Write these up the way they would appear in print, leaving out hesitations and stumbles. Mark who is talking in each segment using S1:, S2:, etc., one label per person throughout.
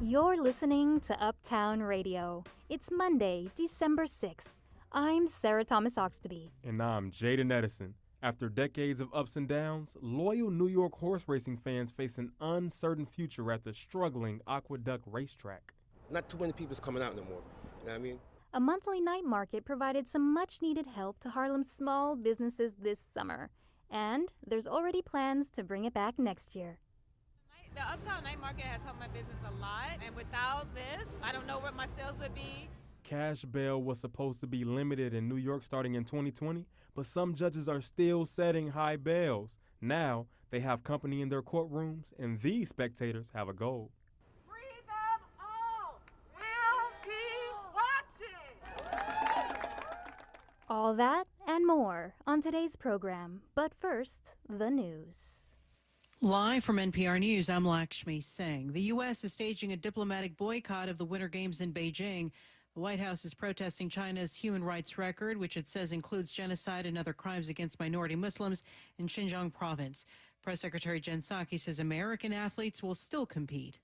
S1: You're listening to Uptown Radio. It's Monday, December 6th. I'm Sarah Thomas Oxtoby.
S2: And I'm Jaden Edison. After decades of ups and downs, loyal New York horse racing fans face an uncertain future at the struggling Aqueduct racetrack.
S3: Not too many people's coming out no more. You know what I mean?
S1: A monthly night market provided some much-needed help to Harlem's small businesses this summer. And there's already plans to bring it back next year.
S4: The Uptown Night Market has helped my business a lot, and without this, I don't know what my sales would be.
S2: Cash bail was supposed to be limited in New York starting in 2020, but some judges are still setting high bails. Now, they have company in their courtrooms, and these spectators have a goal.
S4: Free them all! We'll keep watching!
S1: All that and more on today's program. But first, the news.
S5: Live from NPR News, I'm Lakshmi Singh. The U.S. is staging a diplomatic boycott of the Winter Games in Beijing. The White House is protesting China's human rights record, which it says includes genocide and other crimes against minority Muslims in Xinjiang province. Press Secretary Jen Psaki says American athletes will still compete.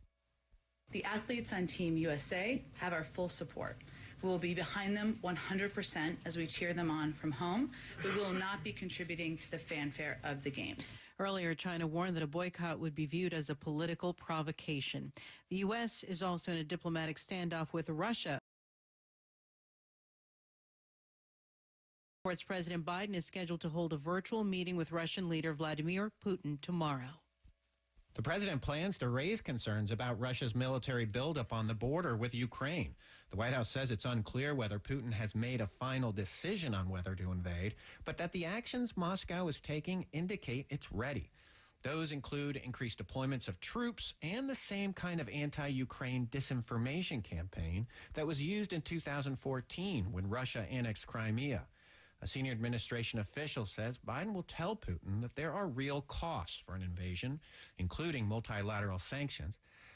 S6: The athletes on Team USA have our full support. We will be behind them 100% as we cheer them on from home. We will not be contributing to the fanfare of the games.
S5: Earlier, China warned that a boycott would be viewed as a political provocation. The U.S. is also in a diplomatic standoff with Russia. President Biden is scheduled to hold a virtual meeting with Russian leader Vladimir Putin tomorrow.
S7: The president plans to raise concerns about Russia's military buildup on the border with Ukraine. The White House says it's unclear whether Putin has made a final decision on whether to invade, but that the actions Moscow is taking indicate it's ready. Those include increased deployments of troops and the same kind of anti-Ukraine disinformation campaign that was used in 2014 when Russia annexed Crimea. A senior administration official says Biden will tell Putin that there are real costs for an invasion, including multilateral sanctions,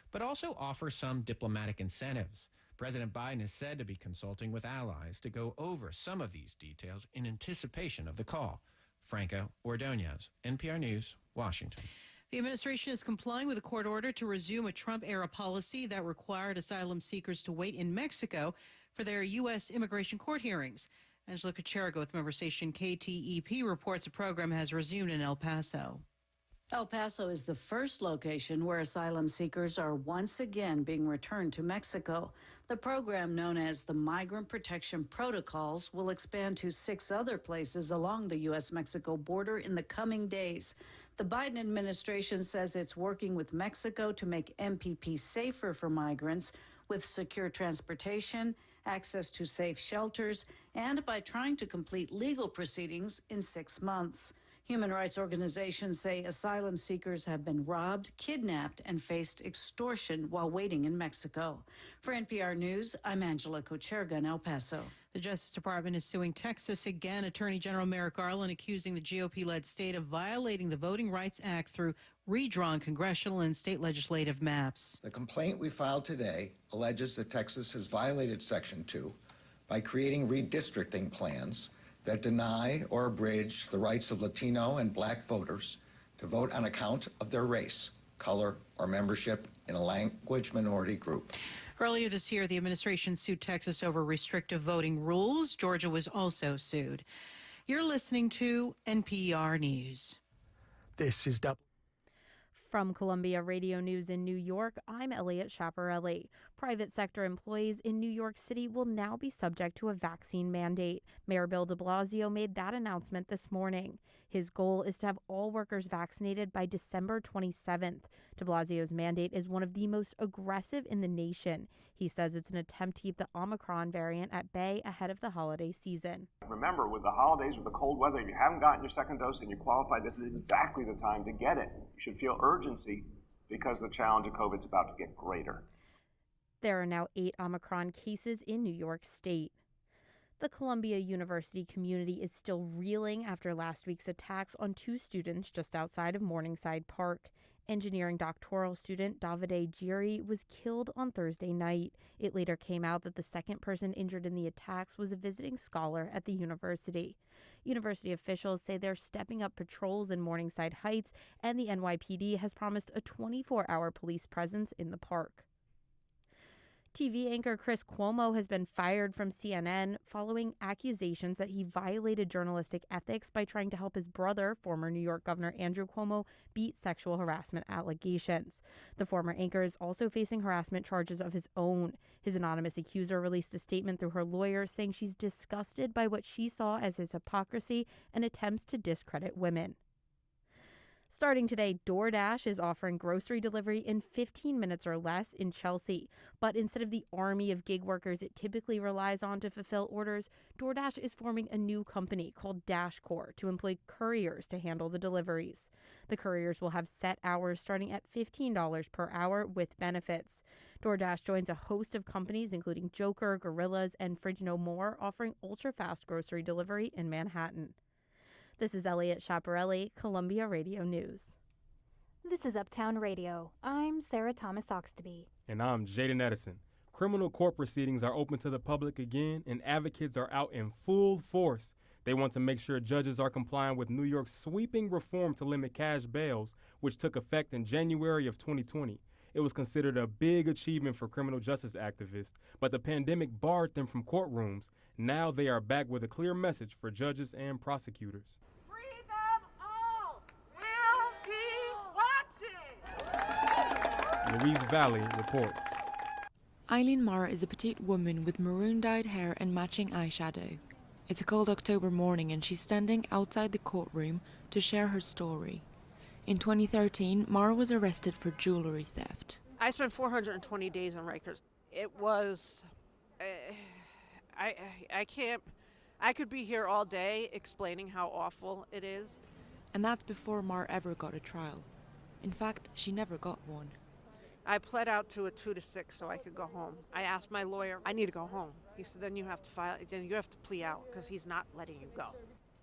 S7: but also offer some diplomatic incentives. President Biden is said to be consulting with allies to go over some of these details in anticipation of the call. Franco Ordonez, NPR News, Washington.
S5: The administration is complying with a court order to resume a Trump-era policy that required asylum seekers to wait in Mexico for their U.S. immigration court hearings. Angela Kucherigo with member station KTEP reports the program has resumed in El Paso.
S8: El Paso is the first location where asylum seekers are once again being returned to Mexico. The program, known as the Migrant Protection Protocols, will expand to 6 other places along the U.S.-Mexico border in the coming days. The Biden administration says it's working with Mexico to make MPP safer for migrants with secure transportation, access to safe shelters, and by trying to complete legal proceedings in 6 months. Human rights organizations say asylum seekers have been robbed, kidnapped, and faced extortion while waiting in Mexico. For NPR News, I'm Angela Kucherigo in El Paso.
S5: The Justice Department is suing Texas again. Attorney General Merrick Garland accusing the GOP-led state of violating the Voting Rights Act through redrawn congressional and state legislative maps.
S9: The complaint we filed today alleges that Texas has violated Section 2 by creating redistricting plans that deny or abridge the rights of Latino and Black voters to vote on account of their race, color, or membership in a language minority group.
S5: Earlier this year, the administration sued Texas over restrictive voting rules. Georgia was also sued. You're listening to NPR News.
S10: This is
S1: From Columbia Radio News in New York, I'm Elliot Chaparelli. Private sector employees in New York City will now be subject to a vaccine mandate. Mayor Bill de Blasio made that announcement this morning. His goal is to have all workers vaccinated by December 27th. De Blasio's mandate is one of the most aggressive in the nation. He says it's an attempt to keep the Omicron variant at bay ahead of the holiday season.
S11: Remember, with the holidays, with the cold weather, if you haven't gotten your second dose and you qualify, this is exactly the time to get it. You should feel urgency because the challenge of COVID is about to get greater.
S1: There are now 8 Omicron cases in New York State. The Columbia University community is still reeling after last week's attacks on 2 students just outside of Morningside Park. Engineering doctoral student Davide Giri was killed on Thursday night. It later came out that the second person injured in the attacks was a visiting scholar at the university. University officials say they're stepping up patrols in Morningside Heights, and the NYPD has promised a 24-hour police presence in the park. TV anchor Chris Cuomo has been fired from CNN following accusations that he violated journalistic ethics by trying to help his brother, former New York Governor Andrew Cuomo, beat sexual harassment allegations. The former anchor is also facing harassment charges of his own. His anonymous accuser released a statement through her lawyer saying she's disgusted by what she saw as his hypocrisy and attempts to discredit women. Starting today, DoorDash is offering grocery delivery in 15 minutes or less in Chelsea. But instead of the army of gig workers it typically relies on to fulfill orders, DoorDash is forming a new company called DashCore to employ couriers to handle the deliveries. The couriers will have set hours starting at $15 per hour with benefits. DoorDash joins a host of companies including Joker, Gorillas, and Fridge No More offering ultra-fast grocery delivery in Manhattan. This is Elliot Chaparelli, Columbia Radio News.
S10: This is Uptown Radio. I'm Sarah Thomas Oxtoby.
S2: And I'm Jaden Edison. Criminal court proceedings are open to the public again, and advocates are out in full force. They want to make sure judges are complying with New York's sweeping reform to limit cash bails, which took effect in January of 2020. It was considered a big achievement for criminal justice activists, but the pandemic barred them from courtrooms. Now they are back with a clear message for judges and prosecutors. Louise Valley reports.
S12: Eileen Mara is a petite woman with maroon-dyed hair and matching eyeshadow. It's a cold October morning and she's standing outside the courtroom to share her story. In 2013, Mara was arrested for jewelry theft.
S13: I spent 420 days on Rikers. It was... I could be here all day explaining how awful it is.
S12: And that's before Mara ever got a trial. In fact, she never got one.
S13: I pled out to a 2 to 6 so I could go home. I asked my lawyer, I need to go home. He said, then you have to plea out because he's not letting you go.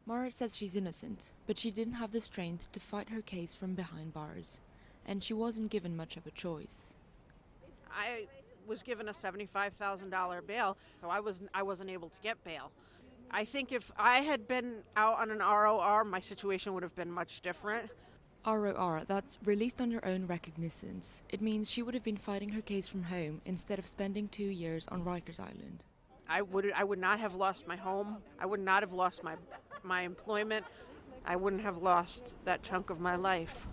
S12: Mara says she's innocent, but she didn't have the strength to fight her case from behind bars. And she wasn't given much of a choice.
S13: I was given a $75,000 bail, so I wasn't able to get bail. I think if I had been out on an ROR, my situation would have been much different.
S12: ROR, that's released on your own recognizance. It means she would have been fighting her case from home instead of spending 2 years on Rikers Island.
S13: I would not have lost my home. I would not have lost my employment. I wouldn't have lost that chunk of my life.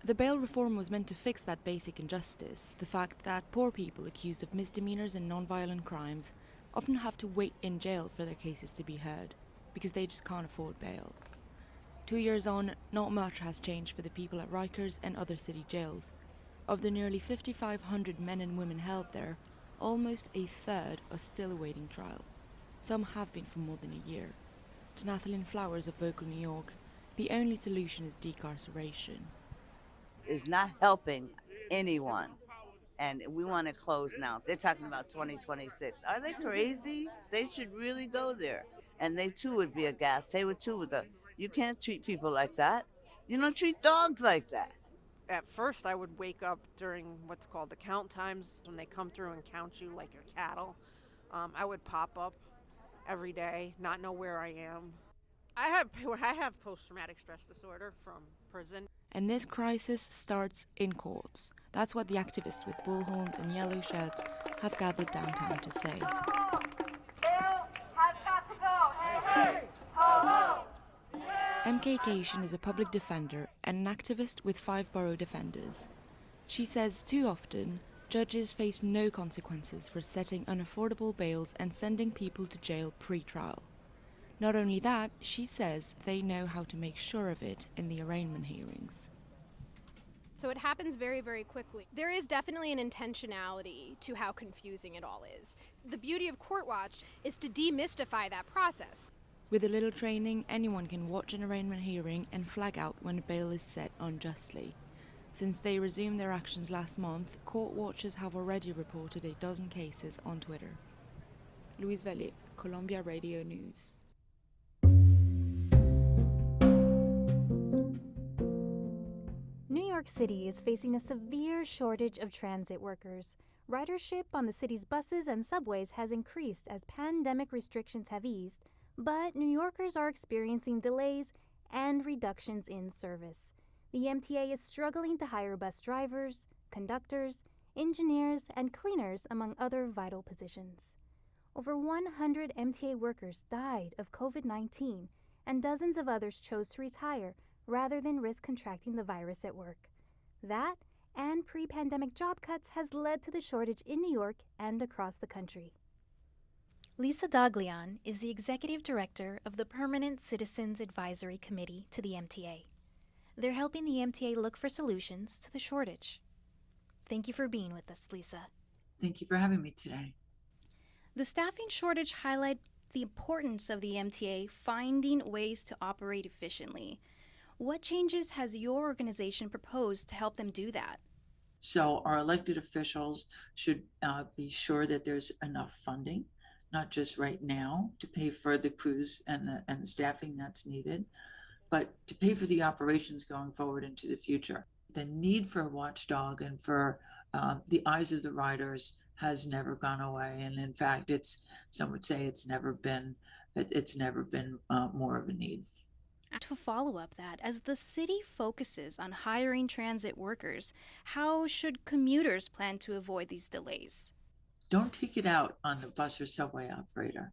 S12: The bail reform was meant to fix that basic injustice, the fact that poor people accused of misdemeanors and non-violent crimes often have to wait in jail for their cases to be heard, because they just can't afford bail. 2 years on, not much has changed for the people at Rikers and other city jails. Of the nearly 5,500 men and women held there, almost a third are still awaiting trial. Some have been for more than a year. To Nathalie Flowers of Boca, New York, the only solution is decarceration.
S14: It's not helping anyone, and we want to close now. They're talking about 2026. Are they crazy? They should really go there, and they too would be aghast. They would too would go. You can't treat people like that. You don't treat dogs like that.
S13: At first, I would wake up during what's called the count times, when they come through and count you like your cattle. I would pop up every day, not know where I am. I have post-traumatic stress disorder from prison.
S12: And this crisis starts in courts. That's what the activists with bullhorns and yellow shirts have gathered downtown to say. MK Cation is a public defender and an activist with 5 borough defenders. She says too often, judges face no consequences for setting unaffordable bails and sending people to jail pre-trial. Not only that, she says they know how to make sure of it in the arraignment hearings.
S15: So it happens very, very quickly. There is definitely an intentionality to how confusing it all is. The beauty of Court Watch is to demystify that process.
S12: With a little training, anyone can watch an arraignment hearing and flag out when a bail is set unjustly. Since they resumed their actions last month, court watchers have already reported a dozen cases on Twitter. Louise Vallée, Columbia Radio News.
S10: New York City is facing a severe shortage of transit workers. Ridership on the city's buses and subways has increased as pandemic restrictions have eased, but New Yorkers are experiencing delays and reductions in service. The MTA is struggling to hire bus drivers, conductors, engineers, and cleaners, among other vital positions. Over 100 MTA workers died of COVID-19, and dozens of others chose to retire rather than risk contracting the virus at work. That and pre-pandemic job cuts has led to the shortage in New York and across the country. Lisa Doglion is the executive director of the Permanent Citizens Advisory Committee to the MTA. They're helping the MTA look for solutions to the shortage. Thank you for being with us, Lisa.
S16: Thank you for having me today.
S10: The staffing shortage highlights the importance of the MTA finding ways to operate efficiently. What changes has your organization proposed to help them do that?
S16: So our elected officials should be sure that there's enough funding, not just right now to pay for the crews and the staffing that's needed, but to pay for the operations going forward into the future. The need for a watchdog and for the eyes of the riders has never gone away, and in fact, some would say it's never been more of a need.
S10: To follow up that, as the city focuses on hiring transit workers, how should commuters plan to avoid these delays?
S16: Don't take it out on the bus or subway operator,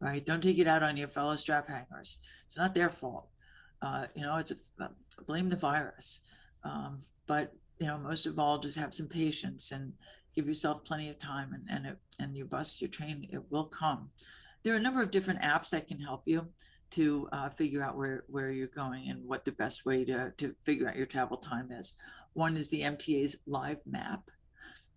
S16: right? Don't take it out on your fellow strap hangers. It's not their fault. It's blame the virus. But most of all, just have some patience and give yourself plenty of time, and your bus, your train, it will come. There are a number of different apps that can help you to figure out where you're going and what the best way to figure out your travel time is. One is the MTA's live map.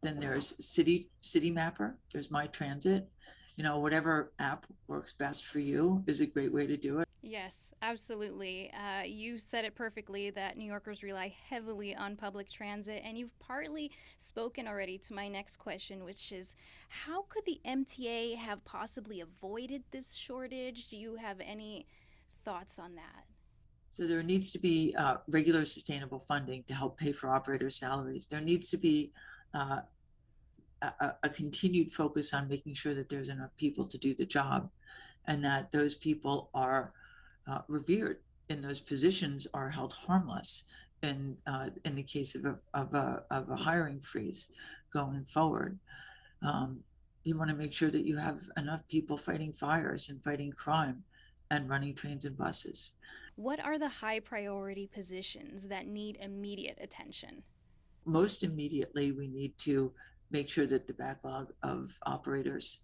S16: Then there's City Mapper. There's My Transit. Whatever app works best for you is a great way to do it.
S10: Yes, absolutely. You said it perfectly that New Yorkers rely heavily on public transit, and you've partly spoken already to my next question, which is how could the MTA have possibly avoided this shortage? Do you have any thoughts on that?
S16: So there needs to be regular sustainable funding to help pay for operators' salaries. There needs to be a continued focus on making sure that there's enough people to do the job, and that those people are revered in those positions, are held harmless in the case of a hiring freeze going forward. You want to make sure that you have enough people fighting fires and fighting crime and running trains and buses.
S10: What are the high priority positions that need immediate attention?
S16: Most immediately, we need to make sure that the backlog of operators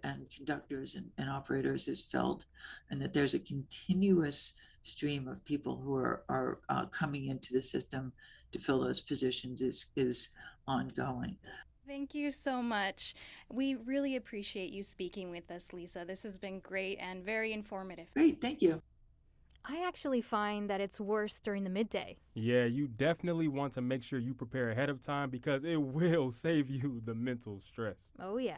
S16: and conductors and operators is filled, and that there's a continuous stream of people who are coming into the system to fill those positions is ongoing.
S10: Thank you so much. We really appreciate you speaking with us, Lisa. This has been great and very informative.
S16: Great, thank you.
S10: I actually find that it's worse during the midday.
S2: Yeah, you definitely want to make sure you prepare ahead of time because it will save you the mental stress.
S10: Oh, yeah.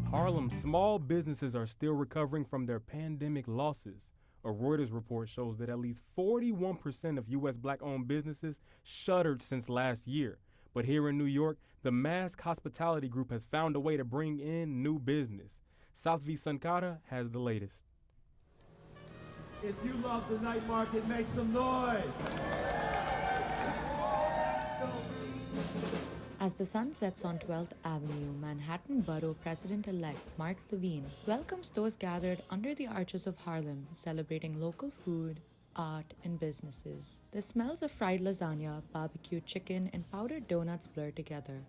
S2: Harlem's small businesses are still recovering from their pandemic losses. A Reuters report shows that at least 41% of U.S. black-owned businesses shuttered since last year. But here in New York, the Mask Hospitality Group has found a way to bring in new business. South V. Sankara has the latest.
S17: If you love the night market, make some noise.
S18: As the sun sets on 12th Avenue, Manhattan Borough President-elect Mark Levine welcomes those gathered under the arches of Harlem, celebrating local food, art, and businesses. The smells of fried lasagna, barbecued chicken, and powdered donuts blur together.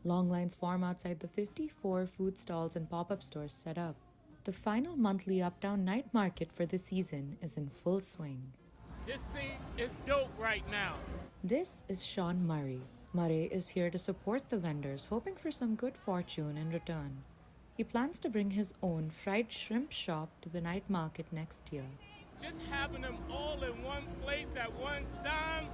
S18: Long lines form outside the 54 food stalls and pop-up stores set up. The final monthly Uptown night market for the season is in full swing.
S19: This scene is dope right now.
S18: This is Sean Murray. Murray is here to support the vendors, hoping for some good fortune in return. He plans to bring his own fried shrimp shop to the night market next year.
S19: Just having them all in one place at one time,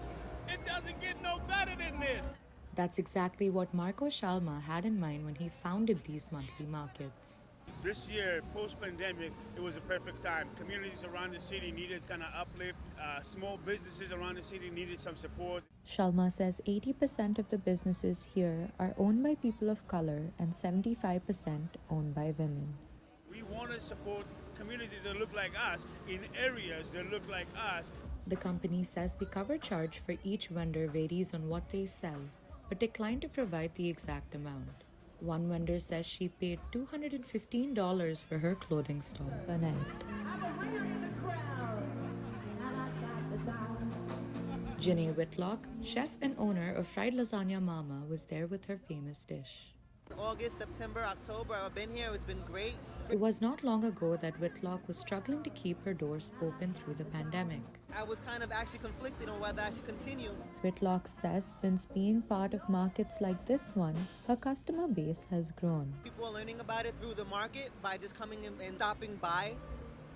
S19: it doesn't get no better than this.
S18: That's exactly what Marco Shalma had in mind when he founded these monthly markets.
S19: This year, post-pandemic, it was a perfect time. Communities around the city needed kind of uplift. Small businesses around the city needed some support.
S18: Shalma says 80% of the businesses here are owned by people of color and 75% owned by women.
S19: We want to support communities that look like us in areas that look like us.
S18: The company says the cover charge for each vendor varies on what they sell, but declined to provide the exact amount. One vendor says she paid $215 for her clothing store per night. Janae Whitlock, chef and owner of Fried Lasagna Mama, was there with her famous dish.
S20: August, September, October, I've been here. It's been great.
S18: It was not long ago that Whitlock was struggling to keep her doors open through the pandemic.
S20: I was kind of actually conflicted on whether I should continue.
S18: Whitlock says since being part of markets like this one, her customer base has grown.
S20: People are learning about it through the market by just coming in and stopping by,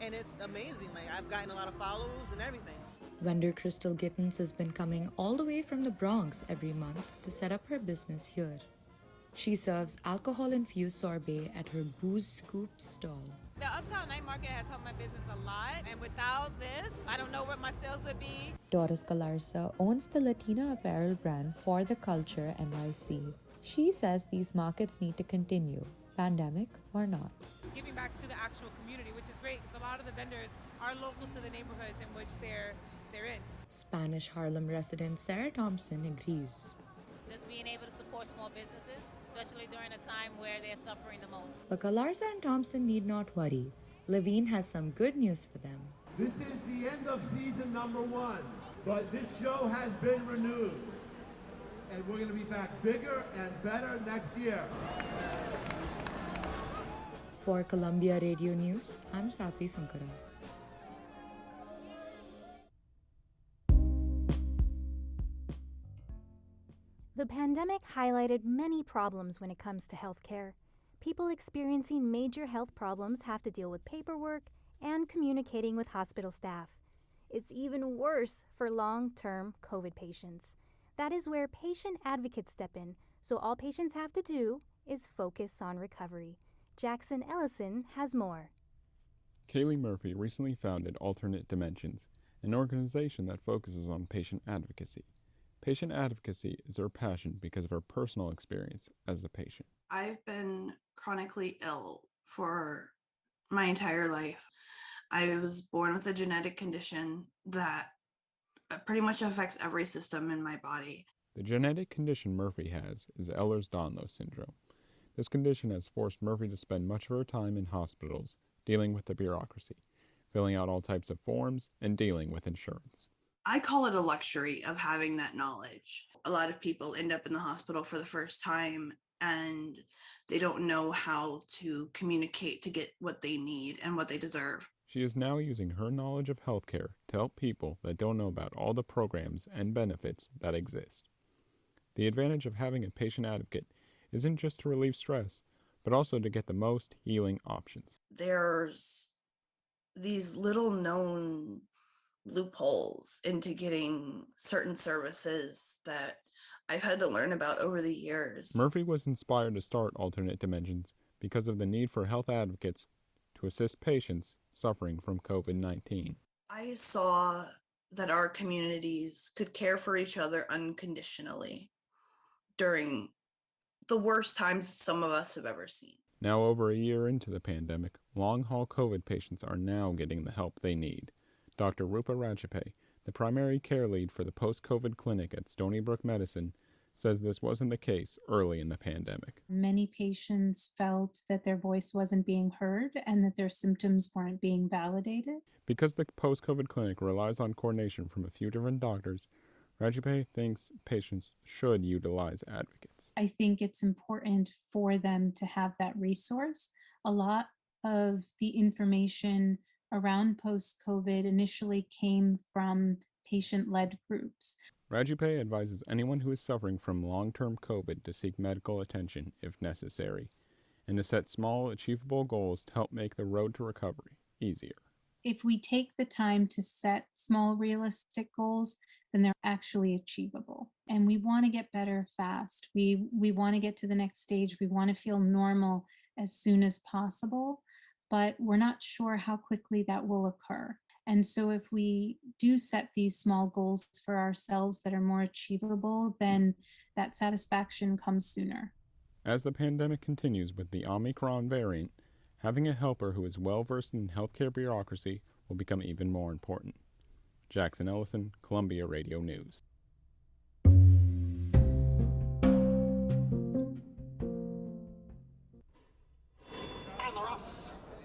S20: and it's amazing. Like, I've gotten a lot of followers and everything.
S18: Vendor Crystal Gittins has been coming all the way from the Bronx every month to set up her business here. She serves alcohol-infused sorbet at her Booze Scoop stall.
S4: The Uptown Night Market has helped my business a lot, and without this, I don't know what my sales would be.
S18: Doris Galarza owns the Latina apparel brand For the Culture NYC. She says these markets need to continue, pandemic or not.
S4: Giving back to the actual community, which is great because a lot of the vendors are local to the neighborhoods in which they're in.
S18: Spanish Harlem resident Sarah Thompson agrees.
S21: Just being able to support small businesses, especially during a time where they're suffering the most.
S18: But Galarza and Thompson need not worry. Levine has some good news for them.
S17: This is the end of season number 1, but this show has been renewed. And we're going to be back bigger and better next year.
S18: For Columbia Radio News, I'm Sathvi Sankara.
S10: The pandemic highlighted many problems when it comes to healthcare. People experiencing major health problems have to deal with paperwork and communicating with hospital staff. It's even worse for long-term COVID patients. That is where patient advocates step in, so all patients have to do is focus on recovery. Jackson Ellison has more.
S22: Kaylee Murphy recently founded Alternate Dimensions, an organization that focuses on patient advocacy. Patient advocacy is her passion because of her personal experience as a patient.
S23: I've been chronically ill for my entire life. I was born with a genetic condition that pretty much affects every system in my body.
S22: The genetic condition Murphy has is Ehlers-Danlos syndrome. This condition has forced Murphy to spend much of her time in hospitals dealing with the bureaucracy, filling out all types of forms, and dealing with insurance.
S23: I call it a luxury of having that knowledge. A lot of people end up in the hospital for the first time and they don't know how to communicate to get what they need and what they deserve.
S22: She is now using her knowledge of healthcare to help people that don't know about all the programs and benefits that exist. The advantage of having a patient advocate isn't just to relieve stress, but also to get the most healing options.
S23: There's these little known loopholes into getting certain services that I've had to learn about over the years.
S22: Murphy was inspired to start Alternate Dimensions because of the need for health advocates to assist patients suffering from COVID-19.
S23: I saw that our communities could care for each other unconditionally during the worst times some of us have ever seen.
S22: Now over a year into the pandemic, long-haul COVID patients are now getting the help they need. Dr. Rupa Rajape, the primary care lead for the post-COVID clinic at Stony Brook Medicine, says this wasn't the case early in the pandemic.
S24: Many patients felt that their voice wasn't being heard and that their symptoms weren't being validated.
S22: Because the post-COVID clinic relies on coordination from a few different doctors, Rajape thinks patients should utilize advocates.
S24: I think it's important for them to have that resource. A lot of the information around post-COVID initially came from patient-led groups.
S22: Rajape advises anyone who is suffering from long-term COVID to seek medical attention if necessary, and to set small, achievable goals to help make the road to recovery easier.
S24: If we take the time to set small, realistic goals, then they're actually achievable. And we want to get better fast. We want to get to the next stage. We want to feel normal as soon as possible, but we're not sure how quickly that will occur. And so if we do set these small goals for ourselves that are more achievable, then that satisfaction comes sooner.
S22: As the pandemic continues with the Omicron variant, having a helper who is well-versed in healthcare bureaucracy will become even more important. Jackson Ellison, Columbia Radio News.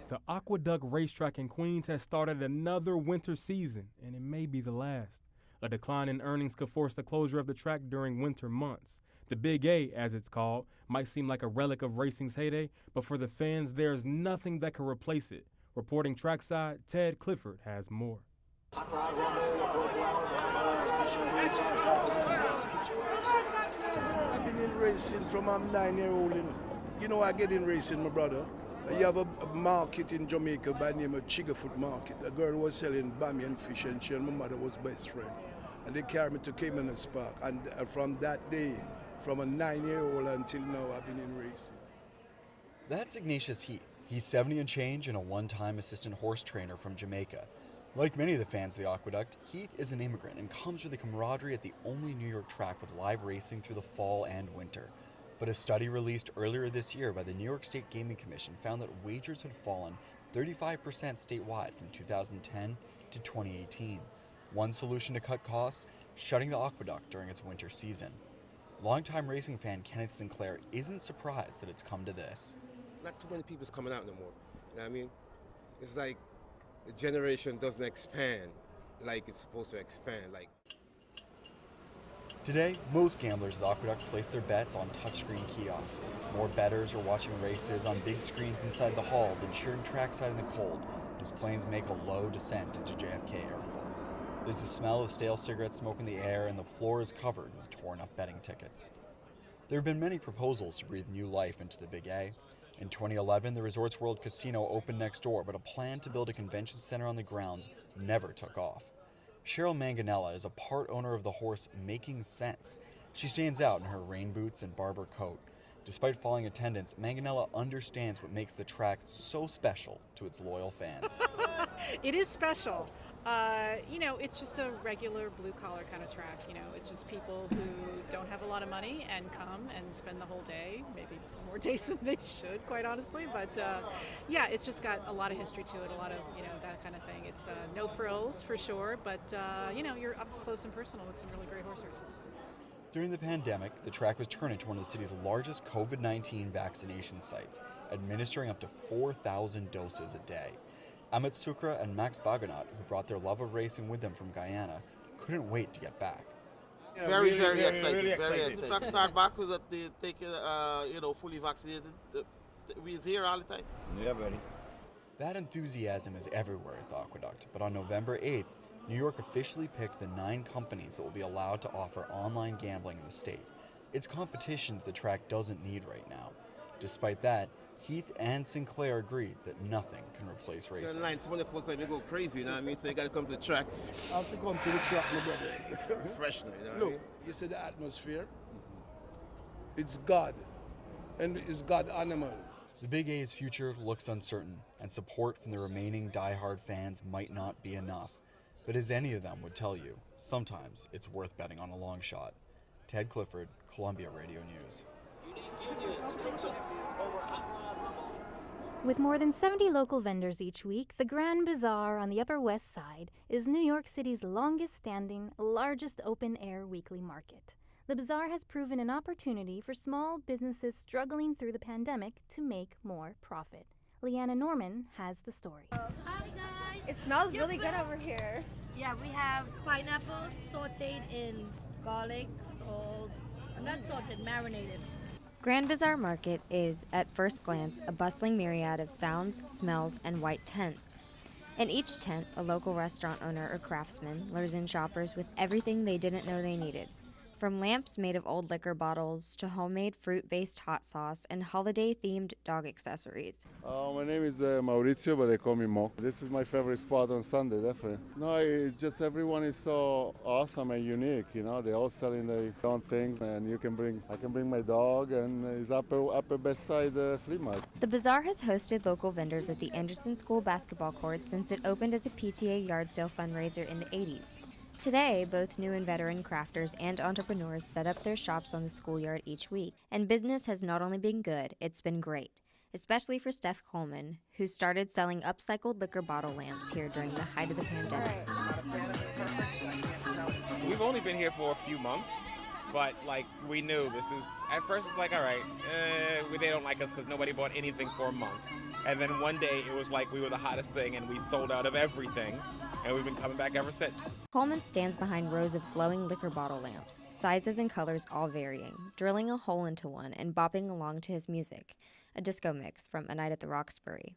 S2: The Aqueduct racetrack in Queens has started another winter season, and it may be the last. A decline in earnings could force the closure of the track during winter months. The Big A, as it's called, might seem like a relic of racing's heyday, but for the fans, there's nothing that can replace it. Reporting trackside, Ted Clifford has more.
S3: I've been in racing from I'm 9-year-old. You know, I get in racing, my brother. You have a market in Jamaica by the name of Chiggerfoot Market. A girl was selling bami and fish, and she and my mother was best friend. And they carried me to Caymanas Park. And from that day, from a 9-year-old until now, I've been in races.
S6: That's Ignatius Heath. He's 70 and change and a one-time assistant horse trainer from Jamaica. Like many of the fans of the Aqueduct, Heath is an immigrant and comes with the camaraderie at the only New York track with live racing through the fall and winter. But a study released earlier this year by the New York State Gaming Commission found that wagers had fallen 35% statewide from 2010 to 2018. One solution to cut costs, shutting the Aqueduct during its winter season. Longtime racing fan Kenneth Sinclair isn't surprised that it's come to this.
S7: Not too many people's coming out no more. You know what I mean? It's like the generation doesn't expand like it's supposed to expand.
S6: Today, most gamblers at the Aqueduct place their bets on touchscreen kiosks. More bettors are watching races on big screens inside the hall than cheering trackside in the cold as planes make a low descent into JFK Airport. There's a smell of stale cigarette smoke in the air, and the floor is covered with torn-up betting tickets. There have been many proposals to breathe new life into the Big A. In 2011, the Resorts World Casino opened next door, but a plan to build a convention center on the grounds never took off. Cheryl Manganella is a part owner of the horse Making Sense. She stands out in her rain boots and barber coat. Despite falling attendance, Manganella understands what makes the track so special to its loyal fans.
S8: It is special. It's just a regular blue-collar kind of track. It's just people who don't have a lot of money and come and spend the whole day, maybe more days than they should, quite honestly. But it's just got a lot of history to it, a lot of, that kind of thing. It's no frills for sure, but, you're up close and personal with some really great horse races.
S6: During the pandemic, the track was turned into one of the city's largest COVID-19 vaccination sites, administering up to 4,000 doses a day. Amit Sukra and Max Bagonat, who brought their love of racing with them from Guyana, couldn't wait to get back.
S25: Yeah, very excited. Very excited. The track start back with taking, fully vaccinated. We're here all the time.
S6: Yeah, buddy. That enthusiasm is everywhere at the Aqueduct, but on November 8th, New York officially picked the 9 companies that will be allowed to offer online gambling in the state. It's competition that the track doesn't need right now. Despite that, Heath and Sinclair agreed that nothing can replace racing.
S7: 24/7, you go crazy, you know what I mean? So you got to come to the track.
S3: I have to come to the track, my brother.
S7: Fresh now, you know what I
S3: Look,
S7: mean?
S3: you see the atmosphere? It's God, and it's God animal.
S6: The Big A's future looks uncertain, and support from the remaining die-hard fans might not be enough. But as any of them would tell you, sometimes it's worth betting on a long shot. Ted Clifford, Columbia Radio News.
S10: With more than 70 local vendors each week, the Grand Bazaar on the Upper West Side is New York City's longest-standing, largest open-air weekly market. The bazaar has proven an opportunity for small businesses struggling through the pandemic to make more profit. Leanna Norman has the story.
S26: Hi guys! It smells really good over here. Yeah, we have pineapple sauteed in garlic, salt, not salted, marinated.
S27: Grand Bazaar Market is, at first glance, a bustling myriad of sounds, smells, and white tents. In each tent, a local restaurant owner or craftsman lures in shoppers with everything they didn't know they needed. From lamps made of old liquor bottles to homemade fruit-based hot sauce and holiday-themed dog accessories.
S28: My name is Maurizio, but they call me Mo. This is my favorite spot on Sunday, definitely. No, it's just everyone is so awesome and unique, They're all selling their own things, and I can bring my dog, and it's Upper West Side flea market.
S27: The bazaar has hosted local vendors at the Anderson School basketball court since it opened as a PTA yard sale fundraiser in the 80s. Today, both new and veteran crafters and entrepreneurs set up their shops on the schoolyard each week, and business has not only been good, it's been great, especially for Steph Coleman, who started selling upcycled liquor bottle lamps here during the height of the pandemic.
S1: So we've only been here for a few months, but like we knew this is, at first it's like, all right, they don't like us because nobody bought anything for a month. And then one day it was like we were the hottest thing and we sold out of everything. And we've been coming back ever since.
S27: Coleman stands behind rows of glowing liquor bottle lamps, sizes and colors all varying, drilling a hole into one and bopping along to his music, a disco mix from A Night at the Roxbury.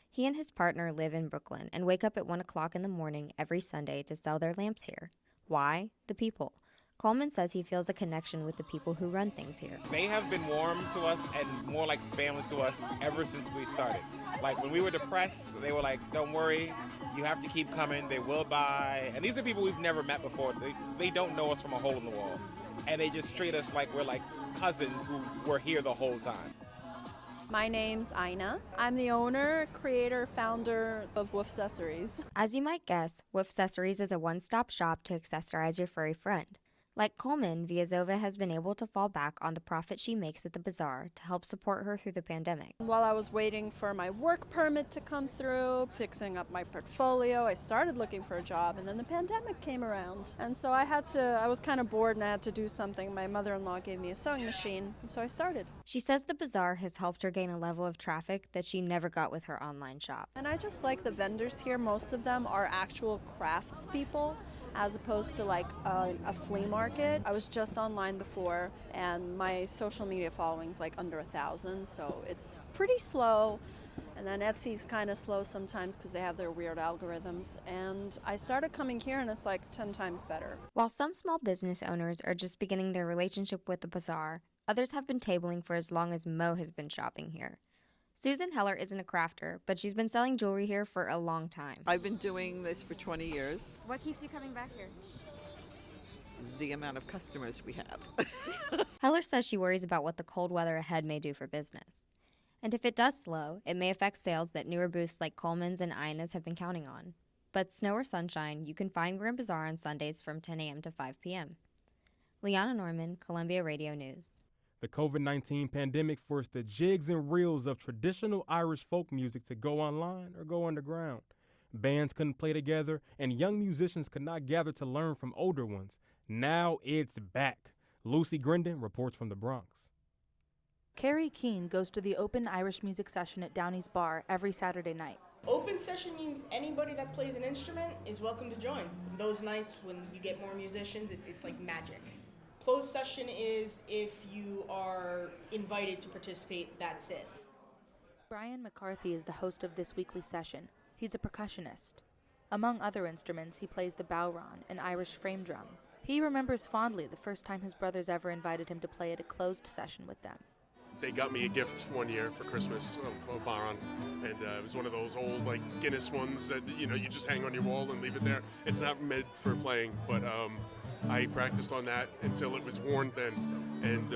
S27: He and his partner live in Brooklyn and wake up at 1 o'clock in the morning every Sunday to sell their lamps here. Why? The people. Coleman says he feels a connection with the people who run things here.
S1: They have been warm to us and more like family to us ever since we started. Like when we were depressed, they were like, don't worry, you have to keep coming, they will buy. And these are people we've never met before. They don't know us from a hole in the wall. And they just treat us like we're like cousins who were here the whole time.
S5: My name's Ina. I'm the owner, creator, founder of Wolf Accessories.
S27: As you might guess, Wolf Accessories is a one-stop shop to accessorize your furry friend. Like Coleman, Viazova has been able to fall back on the profit she makes at the bazaar to help support her through the pandemic.
S5: While I was waiting for my work permit to come through, fixing up my portfolio, I started looking for a job, and then the pandemic came around. And so I was kind of bored and I had to do something. My mother-in-law gave me a sewing machine, so I started.
S27: She says the bazaar has helped her gain a level of traffic that she never got with her online shop.
S5: And I just like the vendors here. Most of them are actual craftspeople, as opposed to like a flea market. I was just online before, and my social media following's like under 1,000, so it's pretty slow. And then Etsy's kind of slow sometimes because they have their weird algorithms. And I started coming here and it's like 10 times better.
S27: While some small business owners are just beginning their relationship with the bazaar, others have been tabling for as long as Mo has been shopping here. Susan Heller isn't a crafter, but she's been selling jewelry here for a long time.
S9: I've been doing this for 20 years.
S27: What keeps you coming back here?
S9: The amount of customers we have.
S27: Heller says she worries about what the cold weather ahead may do for business. And if it does slow, it may affect sales that newer booths like Coleman's and Ina's have been counting on. But snow or sunshine, you can find Grand Bazaar on Sundays from 10 a.m. to 5 p.m. Liana Norman, Columbia Radio News.
S2: The COVID-19 pandemic forced the jigs and reels of traditional Irish folk music to go online or go underground. Bands couldn't play together, and young musicians could not gather to learn from older ones. Now it's back. Lucy Grindon reports from the Bronx.
S11: Carrie Keane goes to the open Irish music session at Downey's Bar every Saturday night.
S12: Open session means anybody that plays an instrument is welcome to join. Those nights when you get more musicians, it's like magic. Closed session is if you are invited to participate, that's it.
S11: Brian McCarthy is the host of this weekly session. He's a percussionist. Among other instruments, he plays the bowron, an Irish frame drum. He remembers fondly the first time his brothers ever invited him to play at a closed session with them.
S13: They got me a gift one year for Christmas of a bowron, and it was one of those old like Guinness ones that you just hang on your wall and leave it there. It's not meant for playing, but I practiced on that until it was worn thin, and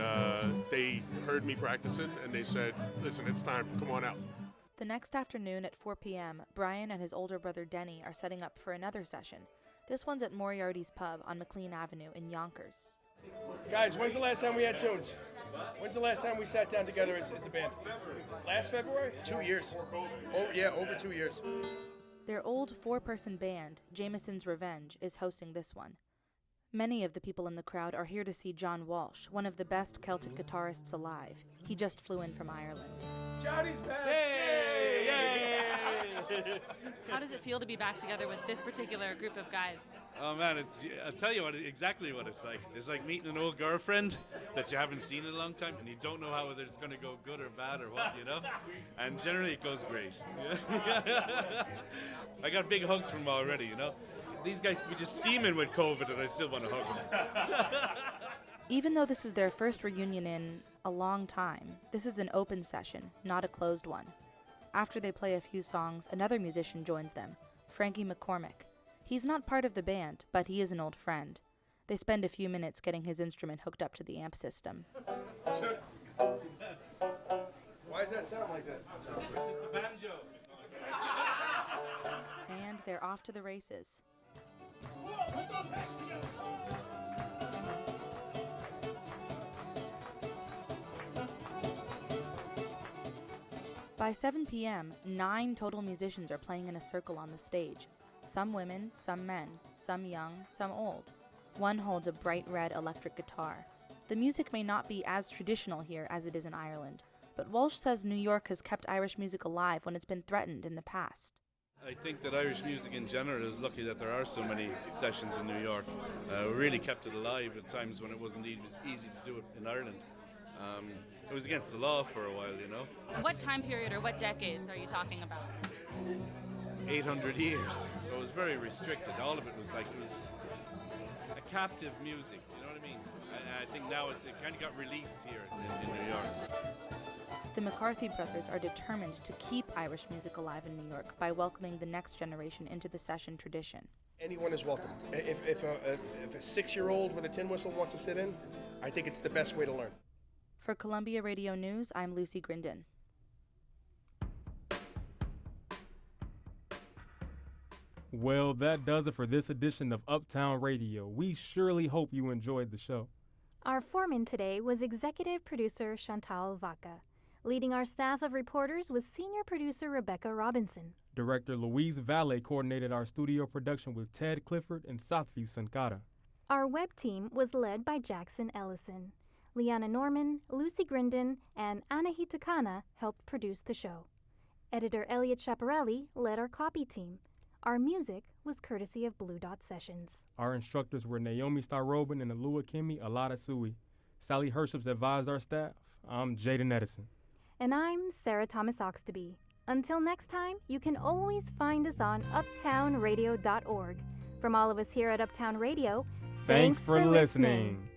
S13: they heard me practicing and they said, listen, it's time, come on out.
S11: The next afternoon at 4 p.m., Brian and his older brother Denny are setting up for another session. This one's at Moriarty's Pub on McLean Avenue in Yonkers.
S14: Guys, when's the last time we had tunes? When's the last time we sat down together as a band? Last February? 2 years. Oh, yeah, over 2 years.
S11: Their old four-person band, Jameson's Revenge, is hosting this one. Many of the people in the crowd are here to see John Walsh, one of the best Celtic guitarists alive. He just flew in from Ireland.
S14: Johnny's back! Hey! Yay!
S15: How does it feel to be back together with this particular group of guys?
S29: Oh man, I'll tell you exactly what it's like. It's like meeting an old girlfriend that you haven't seen in a long time, and you don't know whether it's going to go good or bad or what, And generally it goes great. I got big hugs from them already, These guys could be just steaming with COVID, and I still want to hug them.
S11: Even though this is their first reunion in a long time, this is an open session, not a closed one. After they play a few songs, another musician joins them, Frankie McCormick. He's not part of the band, but he is an old friend. They spend a few minutes getting his instrument hooked up to the amp system.
S14: Why does that sound like that?
S29: It's a banjo.
S11: And they're off to the races.
S14: Whoa, put those hands together.
S11: By 7 p.m., 9 total musicians are playing in a circle on the stage. Some women, some men, some young, some old. One holds a bright red electric guitar. The music may not be as traditional here as it is in Ireland, but Walsh says New York has kept Irish music alive when it's been threatened in the past.
S29: I think that Irish music in general is lucky that there are so many sessions in New York. We really kept it alive at times when it wasn't easy to do it in Ireland. It was against the law for a while, you know.
S15: What time period or what decades are you talking about?
S29: 800 years. So it was very restricted. All of it was like, it was a captive music, do you know what I mean? And I think now it kind of got released here in New York.
S11: The McCarthy brothers are determined to keep Irish music alive in New York by welcoming the next generation into the session tradition.
S14: Anyone is welcome. If a 6-year-old with a tin whistle wants to sit in, I think it's the best way to learn.
S11: For Columbia Radio News, I'm Lucy Grindon.
S2: Well, that does it for this edition of Uptown Radio. We surely hope you enjoyed the show.
S10: Our foreman today was executive producer Chantal Vaca. Leading our staff of reporters was senior producer Rebecca Robinson.
S2: Director Louise Valle coordinated our studio production with Ted Clifford and Sathvi Sankara.
S10: Our web team was led by Jackson Ellison. Liana Norman, Lucy Grindon, and Anahita Khanna helped produce the show. Editor Elliot Chaparelli led our copy team. Our music was courtesy of Blue Dot Sessions.
S2: Our instructors were Naomi Starobin and Aluakimi Alada Sui. Sally Herships advised our staff. I'm Jaden Edison.
S10: And I'm Sarah Thomas Oxtoby. Until next time, you can always find us on uptownradio.org. From all of us here at Uptown Radio,
S2: thanks for listening.